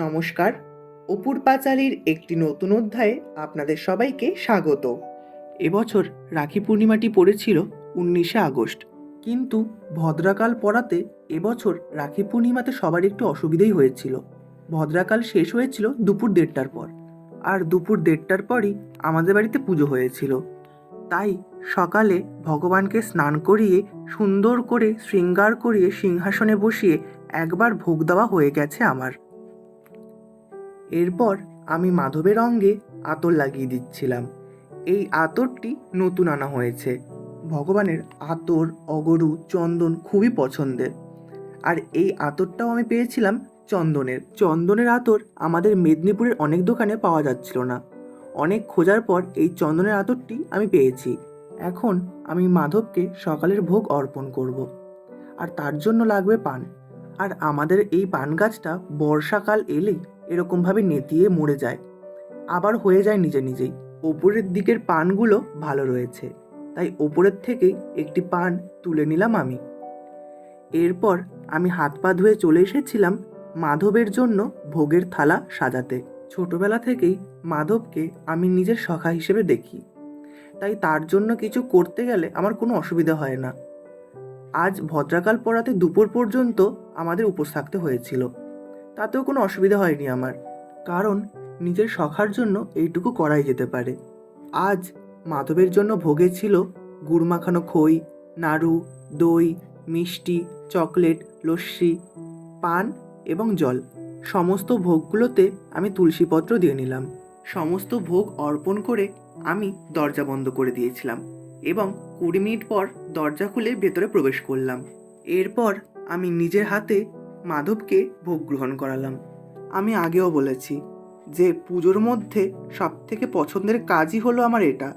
নমস্কার। অপুর পাঁচালীর একটি নতুন অধ্যায়ে আপনাদের সবাইকে স্বাগত। এবছর রাখি পূর্ণিমাটি পড়েছিল 19শে আগস্ট, কিন্তু ভদ্রাকাল পড়াতে এবছর রাখি পূর্ণিমাতে সবার একটু অসুবিধেই হয়েছিল। ভদ্রাকাল শেষ হয়েছিল দুপুর 1:30টার পর, আর দুপুর 1:30টার পরই আমাদের বাড়িতে পুজো হয়েছিল। তাই সকালে ভগবানকে স্নান করিয়ে সুন্দর করে শৃঙ্গার করিয়ে সিংহাসনে বসিয়ে একবার ভোগ দেওয়া হয়ে গেছে আমার। এরপর আমি মাধবের অঙ্গে আতর লাগিয়ে দিচ্ছিলাম। এই আতরটি নতুন আনা হয়েছে। ভগবানের আতর, অগরু, চন্দন খুবই পছন্দের। আর এই আতরটাও আমি পেয়েছিলাম চন্দনের আতর আমাদের মেদিনীপুরের অনেক দোকানে পাওয়া যাচ্ছিল না। অনেক খোঁজার পর এই চন্দনের আতরটি আমি পেয়েছি। এখন আমি মাধবকে সকালের ভোগ অর্পণ করব, আর তার জন্য লাগবে পান। আর আমাদের এই পান গাছটা বর্ষাকাল এলেই এরকমভাবে নেতিয়ে মরে যায়, আবার হয়ে যায় নিজে নিজেই। ওপরের দিকের পানগুলো ভালো রয়েছে, তাই ওপরের থেকেই একটি পান তুলে নিলাম আমি। এরপর আমি হাত পা ধুয়ে চলে এসেছিলাম মাধবের জন্য ভোগের থালা সাজাতে। ছোটবেলা থেকেই মাধবকে আমি নিজের সখা হিসেবে দেখি, তাই তার জন্য কিছু করতে গেলে আমার কোনো অসুবিধা হয় না। আজ ভদ্রাকাল পড়াতে দুপুর পর্যন্ত আমাদের উপোস থাকতে হয়েছিল, তাতেও কোনো অসুবিধা হয়নি আমার, কারণ নিজের সখার জন্য এইটুকু করাই যেতে পারে। আজ মাধবের জন্য ভোগে ছিল গুড় মাখানো খই, নাড়ু, দই, মিষ্টি, চকলেট, লস্যি, পান এবং জল। সমস্ত ভোগগুলোতে আমি তুলসীপত্র দিয়ে নিলাম। সমস্ত ভোগ অর্পণ করে আমি দরজা বন্ধ করে দিয়েছিলাম এবং 20 মিনিট পর দরজা খুলে ভেতরে প্রবেশ করলাম। এরপর আমি নিজের হাতে মাধবকে ভোগ গ্রহণ করালাম। আমি আগেও বলেছি যে পুজোর মধ্যে সবথেকে পছন্দের কাজই হলো আমার এটা,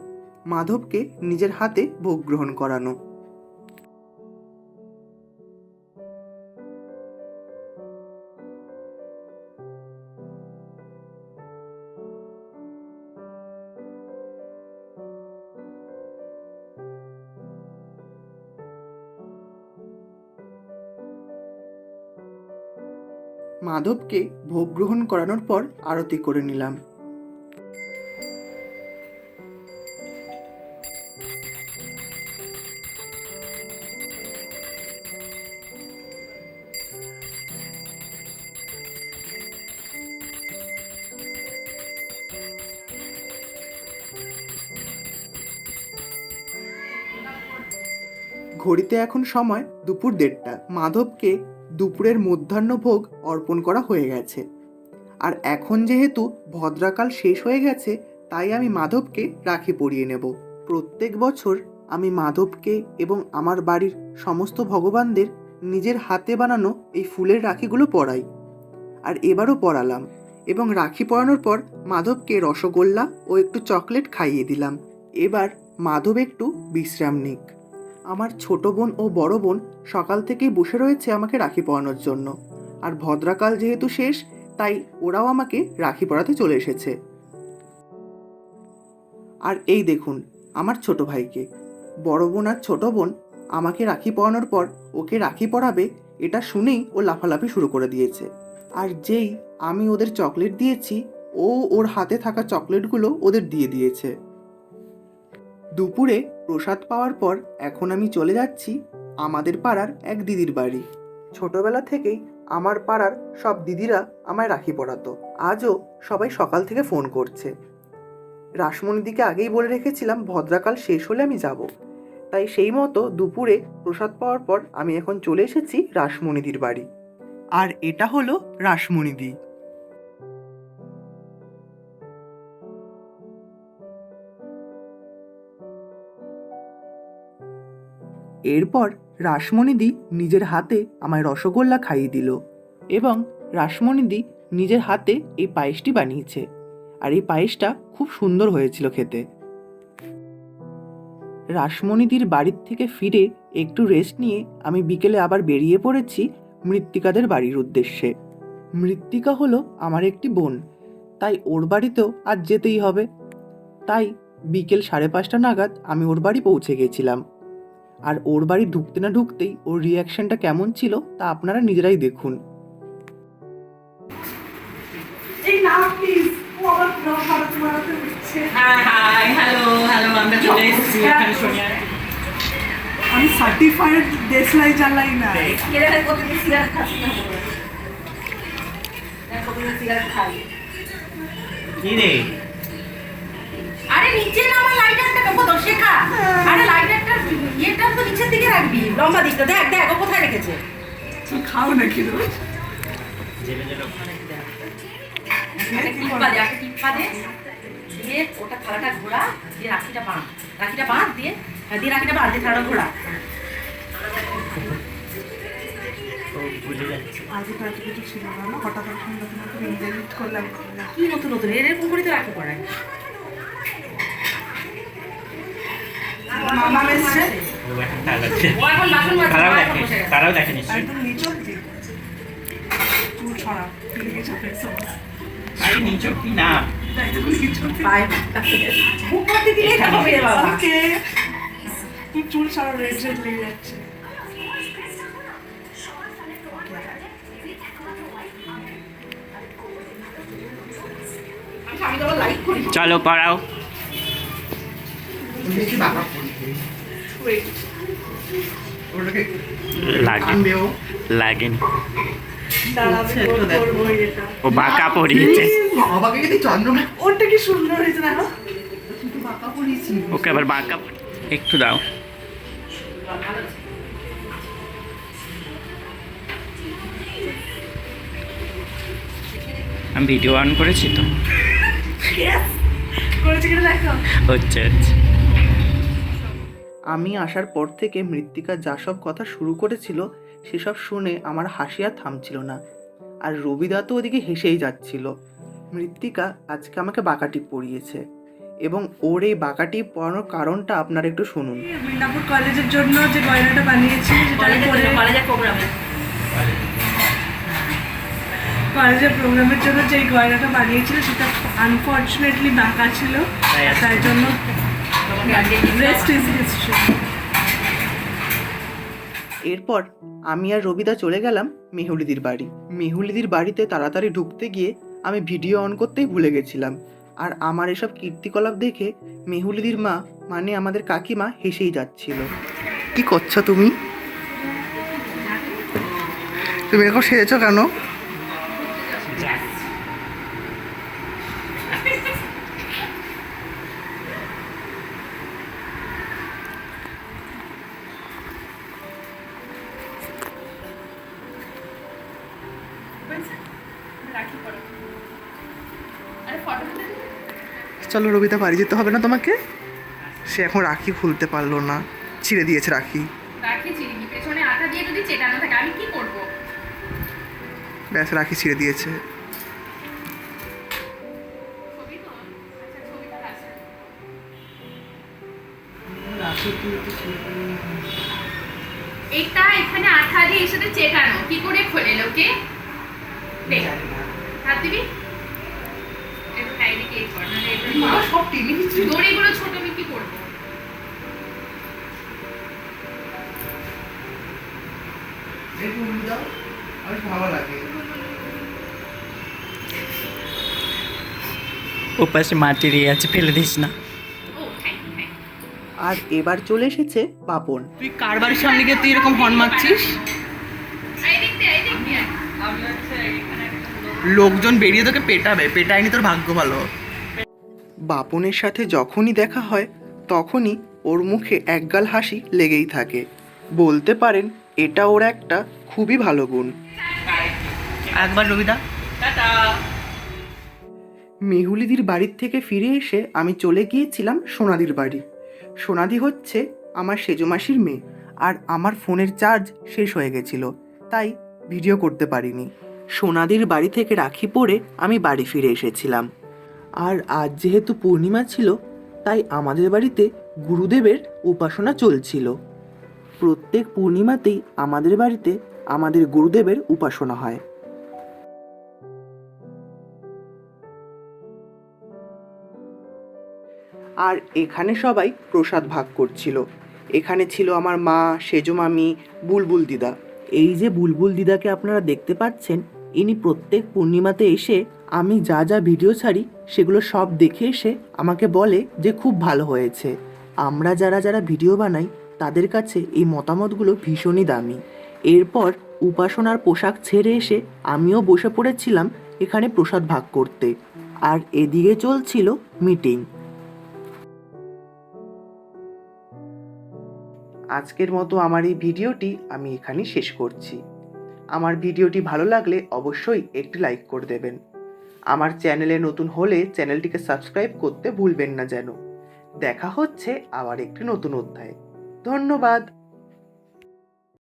মাধবকে নিজের হাতে ভোগ গ্রহণ করানো। মাধবকে ভোগ গ্রহণ করানোর পর আরতি করে নিলাম। ঘড়িতে এখন সময় দুপুর 1:30টা। মাধবকে দুপুরের মধ্যাহ্নভোগ অর্পণ করা হয়ে গেছে। আর এখন যেহেতু ভদ্রাকাল শেষ হয়ে গেছে, তাই আমি মাধবকে রাখি পরিয়ে নেব। প্রত্যেক বছর আমি মাধবকে এবং আমার বাড়ির সমস্ত ভগবানদের নিজের হাতে বানানো এই ফুলের রাখিগুলো পরাই। আর এবারও পরালাম, এবং রাখি পরানোর পর মাধবকে রসগোল্লা ও একটু চকলেট খাইয়ে দিলাম। এবার মাধব একটু বিশ্রাম নিক। আমার ছোট বোন ও বড় বোন সকাল থেকেই বসে রয়েছে আমাকে রাখি পরানোর জন্য। আর ভদ্রাকাল যেহেতু শেষ, তাই ওরাও আমাকে রাখি পরাতে চলে এসেছে। আর এই দেখুন আমার ছোট ভাইকে। বড় বোন আর ছোট বোন আমাকে রাখি পরানোর পর ওকে রাখি পরাবে, এটা শুনেই ও লাফালাফি শুরু করে দিয়েছে। আর যেই আমি ওদের চকলেট দিয়েছি, ও ওর হাতে থাকা চকলেটগুলো ওদের দিয়ে দিয়েছে। দুপুরে প্রসাদ পাওয়ার পর এখন আমি চলে যাচ্ছি আমাদের পাড়ার এক দিদির বাড়ি। ছোটবেলা থেকেই আমার পাড়ার সব দিদিরা আমায় রাখি পরাতো। আজও সবাই সকাল থেকে ফোন করছে। রাসমণিদিকে আগেই বলে রেখেছিলাম ভদ্রাকাল শেষ হলে আমি যাব, তাই সেই মতো দুপুরে প্রসাদ পাওয়ার পর আমি এখন চলে এসেছি রাসমণিদির বাড়ি। আর এটা হলো রাসমণিদি। এরপর রাসমণিদি নিজের হাতে আমায় রসগোল্লা খাইয়ে দিল, এবং রাসমণিদি নিজের হাতে এই পায়েসটি বানিয়েছে। আর এই পায়েসটা খুব সুন্দর হয়েছিল খেতে। রাসমণিদির বাড়ির থেকে ফিরে একটু রেস্ট নিয়ে আমি বিকেলে আবার বেরিয়ে পড়েছি মৃত্তিকাদের বাড়ির উদ্দেশ্যে। মৃত্তিকা হলো আমার একটি বোন, তাই ওর বাড়িতেও আজ যেতেই হবে। তাই বিকেল 5:30 নাগাদ আমি ওর বাড়ি পৌঁছে গেছিলাম। আর ওর বাড়ি ঢুকতে না ঢুকতেই ওর রিয়াকশনটা কেমন ছিল তা আপনারা নিজেরাই দেখুন। প্লিজ, ও আবার ব্লগ বানাতে হচ্ছে। হ্যালো আমরা চলে এসেছি এখানে সোনিয়া। আমি সার্টিফাইড দেশলাই জ্বালাই না। এরা প্রতিদিন সিগারেট খাচ্ছি না, প্রতিদিন সিগারেট খাই। কি রে? আরে নিচে না আমার লাইটারটা কত শেখা। আরে লাইটারটা ইয়েটা তো নিচের দিকে রাখবি, লম্বা দিকটা। দেখ দেখ ও কোথায় রেখেছে। তুমি খাও নাকি রোজ? জেলে জেলে ওখানে টিপ্পা দে, একটা টিপ্পা দে, দিয়ে ওটা থালাটা ঘোরা, দিয়ে রাখিটা বাঁধ, রাখিটা বাঁধ, দিয়ে রাখিটা বাঁধ, দিয়ে থালাটা ঘোরা। তো ভুলে যাচ্ছে। আগে তো এত কিছু ছিল না, হঠাৎ ইন্টারনেট করলাম। কি নতুন নতুন এরকম করে তো রাখি পড়ায়। মামা এসছে, ও এখন তালাচ্ছে। ও এখন বাসন মাজছে, তারাও ও দেখে, এখন বসে গেছে। তারাও দেখে নিশ্চয়ই। একদম নিচক দিয়ে চুল ছড়া ফিরে চাপে আরে নিচকি না। পায়ে উপর দিকে দিয়ে খাবে রে বাবা। তুই চুল ছাড়া রেড রেড লেগে যাচ্ছে। আমি তো আবার লাইক করি। চলো পড়াও। লাগে লাগেনি। দাঁড়াবে করবো এটা। ও বাঁকা পড়িয়েছে। বাবাকে যদি চন্দ্রমা ওটা কি সুন্দর হয়েছে না? বাঁকা পড়িয়েছি। ওকে আবার বাঁকা একটু দাও। আমি ভিডিও অন করেছি তো। করেছে কিনা দেখো। হচ্ছে হচ্ছে। আমি আসার পর থেকে মৃত্তিকা যা সব কথা শুরু করেছিল সেসব শুনে আমার হাসি আর থামছিল না। আর রবিদা তো ওদিকে হেসেই যাচ্ছিল। মৃত্তিকা আজকে আমাকে বাঁকাটি পরিয়েছে এবং ওর এই বাঁকাটি পরানোর কারণটা আপনারা একটু শুনুন। মিদনাপুর কলেজের জন্য যে গয়নাটা বানিয়েছি, যেটা কলেজের প্রোগ্রামে কলেজের প্রোগ্রামের জন্য যে গয়নাটা বানিয়েছিল সেটা আনফর্চুনেটলি বাঁকা ছিল, তাই জন্য রেস্ট ইজ হিস্ট্রি। এরপর আমি আর রবিদা চলে গেলাম মেহুলিদির বাড়ি। মেহুলিদির বাড়িতে তাড়াতাড়ি ঢুকতে গিয়ে আমি ভিডিও অন করতেই ভুলে গেছিলাম। আর আমার এসব কীর্তিকলাপ দেখে মেহুলিদির মা মানে আমাদের কাকিমা হেসেই যাচ্ছিল। কি করছো তুমি? তুমি এরকম সেরেছো কেন? চলো রবিদা, বাড়ি যেতে হবে না তোমাকে? সে এখন রাখি খুলতে পারলো না, ছিঁড়ে দিয়েছে রাখি। রাখি চিনি পেছনে আটা দিয়ে যদি চেটানো থাকে আমি কি করব? ব্যাস, রাখি ছিঁড়ে দিয়েছে। ছবি তো আচ্ছা ছবিটা আছে। এটা এখানে আঠা দিয়ে এর সাথে চেটানো কি করে খোলে লোকে? দেখ হাত দিবি একটু সাইডে কেক কর না এটা সব টেনে দিচ্ছি। দড়িগুলো ছোট আমি কি করব? ভালো লাগে। ওপাশে মাটির ইয়ে আছে, ফেলে দিস না। ও থ্যাংক ইউ। আর এবার চলে এসেছে পাপন। তুই কার বাড়ির সামনে গিয়ে তুই এরকম হর্ন মারছিস? এই দিক দিয়ে আমি হচ্ছে এখানে লোকজন বেরিয়ে তোকে পেটাবে, পেটায়নি তোর ভাগ্য ভালো। বাপনের সাথে যখনই দেখা হয় তখনই ওর মুখে একগাল হাসি লেগেই থাকে। বলতে পারেন এটা ওর একটা খুবই ভালো গুণ। একবার রবিদা টাটা। মেহুলিদির বাড়ির থেকে ফিরে এসে আমি চলে গিয়েছিলাম সোনাদির বাড়ি। সোনাদি হচ্ছে আমার সেজো মাসির মেয়ে, আর আমার ফোনের চার্জ শেষ হয়ে গেছিল, তাই ভিডিও করতে পারিনি। সোনাদির বাড়ি থেকে রাখি পরে আমি বাড়ি ফিরে এসেছিলাম। আর আজ যেহেতু পূর্ণিমা ছিল, তাই আমাদের বাড়িতে গুরুদেবের উপাসনা চলছিল। প্রত্যেক পূর্ণিমাতেই আমাদের বাড়িতে আমাদের গুরুদেবের উপাসনা হয়। আর এখানে সবাই প্রসাদ ভাগ করছিল। এখানে ছিল আমার মা, সেজো মামি, বুলবুল দিদা। এই যে বুলবুল দিদাকে আপনারা দেখতে পাচ্ছেন, ইনি প্রত্যেক পূর্ণিমাতে এসে আমি যা যা ভিডিও ছাড়ি সেগুলো সব দেখে এসে আমাকে বলে যে খুব ভালো হয়েছে। আমরা যারা যারা ভিডিও বানাই তাদের কাছে এই মতামতগুলো ভীষণই দামি। এরপর উপাসনার পোশাক ছেড়ে এসে আমিও বসে পড়েছিলাম এখানে প্রসাদ ভাগ করতে, আর এদিকে চলছিল মিটিং। আজকের মতো আমার এই ভিডিওটি আমি এখানেই শেষ করছি। আমার ভিডিওটি ভালো লাগলে অবশ্যই একটি লাইক করে দেবেন। আমার চ্যানেলে নতুন হলে চ্যানেলটিকে সাবস্ক্রাইব করতে ভুলবেন না যেন। দেখা হচ্ছে আবার একটি নতুন অধ্যায়ে। ধন্যবাদ।